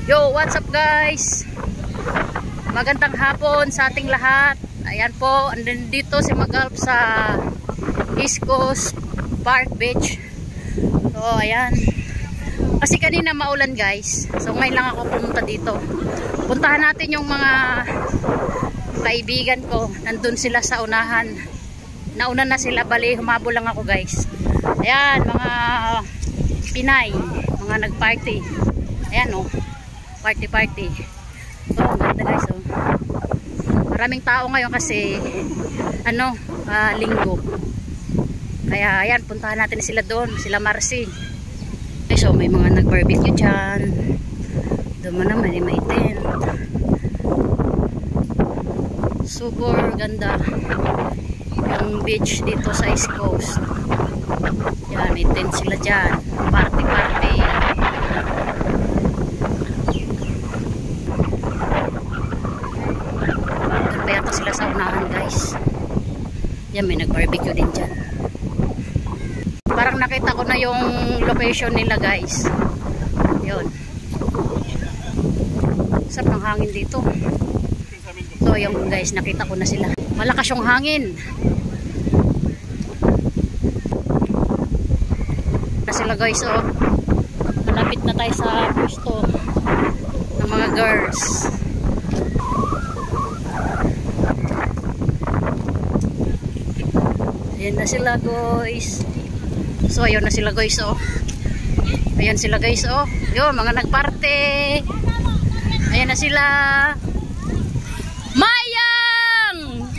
Yo, what's up guys? Magandang hapon sa ating lahat. Ayan po, andito si Magalp sa East Coast Park Beach. So, ayan. Kasi kanina maulan guys. So, ngayon lang ako pumunta dito. Puntahan natin yung mga kaibigan ko. Nandun sila sa unahan. Nauna na sila, bali humabol lang ako guys. Ayan, mga Pinay, mga nag-party. Ayan oh. Party. So, ganda guys oh. Maraming tao ngayon kasi linggo. Kaya ayan, puntahan natin sila doon, sila Marcy. Okay, so may mga nag-barbecue dyan. Doon mo naman may tent. Super ganda yung beach dito sa East Coast. Yan, may tent sila dyan. Party. Doon sila sa unahan guys. Yan, may nag-barbecue din dyan. Parang nakita ko na yung location nila guys. Yun. Sarap ng hangin dito. So yung guys, nakita ko na sila. Malakas yung hangin. Na sila guys oh. Malapit na tayo sa pwesto ng mga girls. Ayan na sila guys. So ayun na sila guys oh. Ayan sila guys oh. Yun, mga nagparte. Ayan na sila. Mayang!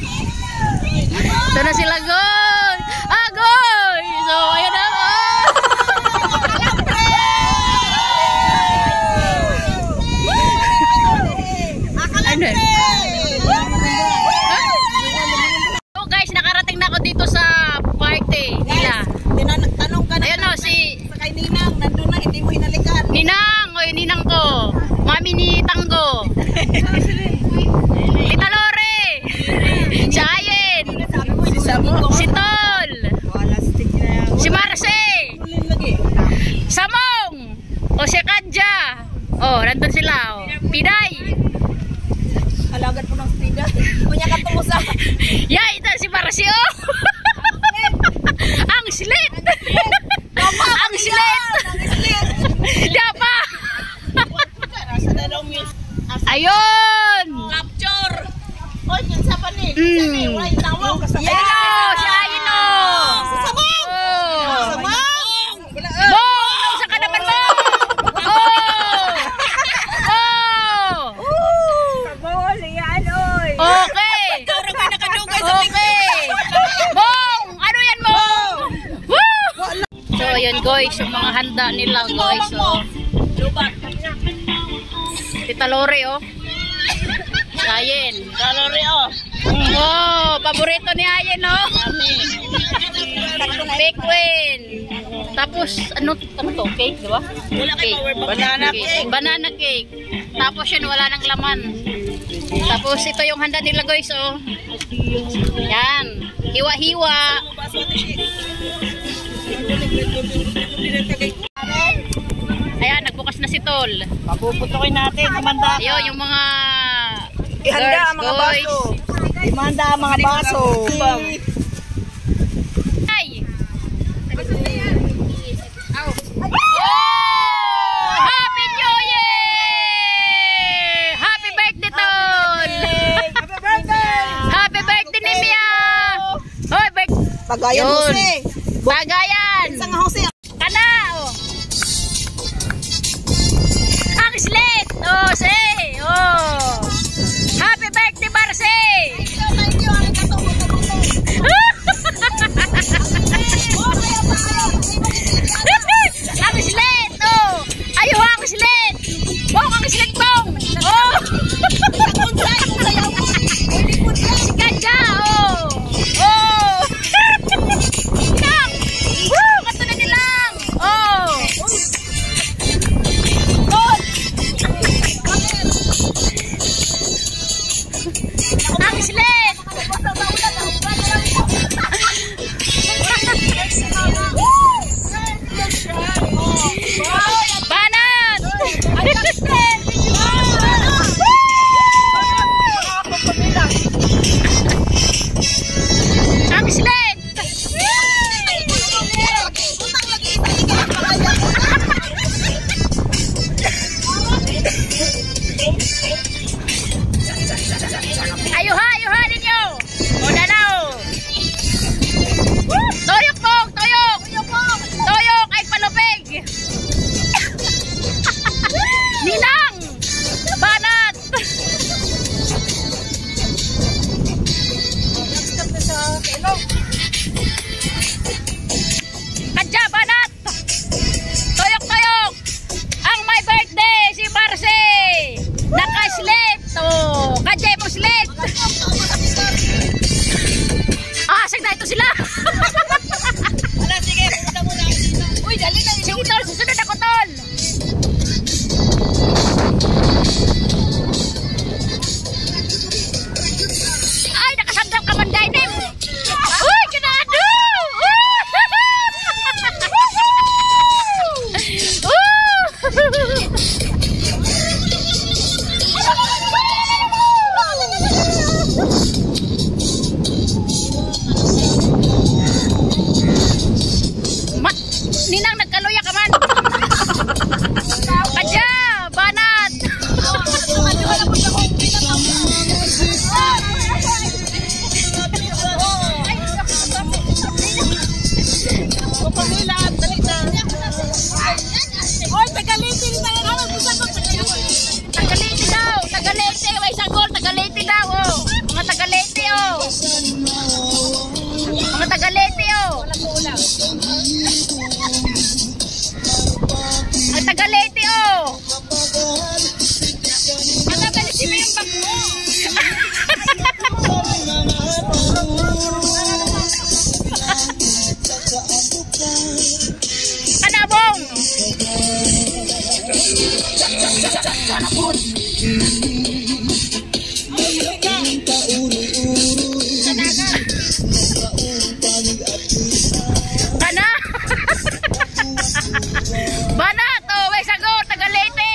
Ito na sila guys. Agoy! So ayan na oh. Ano? So guys, nakarating na ako dito sa party nila. Tanong ka na. Ayan o, si kay Ninang, nandun na, hindi mo hinalikan. Ninang, o yung Ninang ko. Mami ni Tanggo. Tita Lore. Si Ayen. Si Tol. Si Marce. Samong. O si Kadja. O, nandun sila o. Pinay. Alagan po ng stiga. Kunya ka tungo sa. Ya, ito si Marce o. Ang slit. Ang slit. Dapa. Ayun. Capture. Oy, kinsa pa ni? Wala tawag. Hello, si Ayino. Samong. Samong. Bong, sa kanaman mo. Okay. Okay. Bong, ano yan mo? So, yun guys, yung mga handa nila guys. So, Tita Lore oh. Ayen. Tita Lore oh. Oh, paborito ni Ayen oh. Pekwin. Tapos ano to? Cake, di ba? Cake. Banana cake. Tapos yun, wala nang laman. Tapos ito yung handa nila guys oh. Yan. Hiwa-hiwa. Ayan, nagbukas na si Tol. Papuputukin natin, kumanda. Ayun, yung mga ihanda ang mga boys. baso. Imanda ang mga baso. Ay! Oh! Happy New Year! Happy birthday, Tol! Happy birthday! Happy birthday ni Mia! Hoy, birthday! Pagayan Jose. Bagayan! Isang Jose. Kana! Oh. Ang slit! Oh, say! Oh! Happy birthday, Marce! Thank you. Ang slit! Oh! Ayaw ang slit! Bong! Ang slit, Bong! Oh! Si Kadja! Oh! Oh! Kang! Woo! Kato na nilang! Oh! Kadya, banat! Toyok-toyok! Ang my birthday, si Marcy! Naka-slit! Oh, kadya mo slit! Ah, sagda ito sila! Wala, sige, pumunta muna. Uy, dali na. Si Utol, susunod ako, Tol! Ay, nakasandal ka man, Dainim! Uy, kinado! Ninang nagkaluya ka man! Kadya! Banat! Pamilat, dali na. Oy, tagalitin na lang. Tagalete daw! Tagalete! May sagol! Tagalete daw! Oh. Mga Tagalete! Oh. Mga Tagalete! Oh. Ang Tagalete! Oh. Magagalisin mo yung bag mo! Kanabong! Kana! Banat! Oh, may sagot! Tagalete!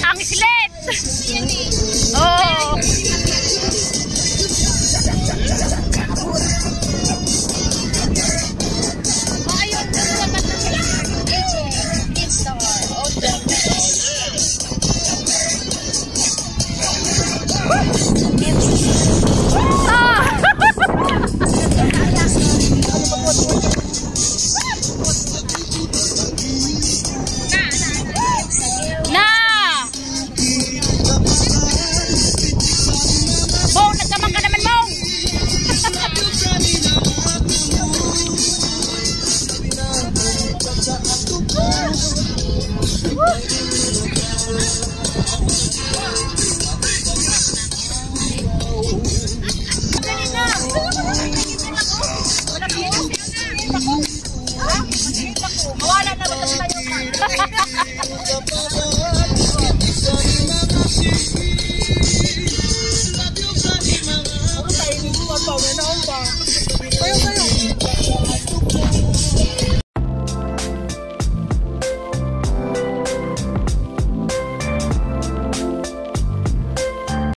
Ang slit! Oh! Na! Bong, nagkamang ka naman, Bong! Wala na ba tayo?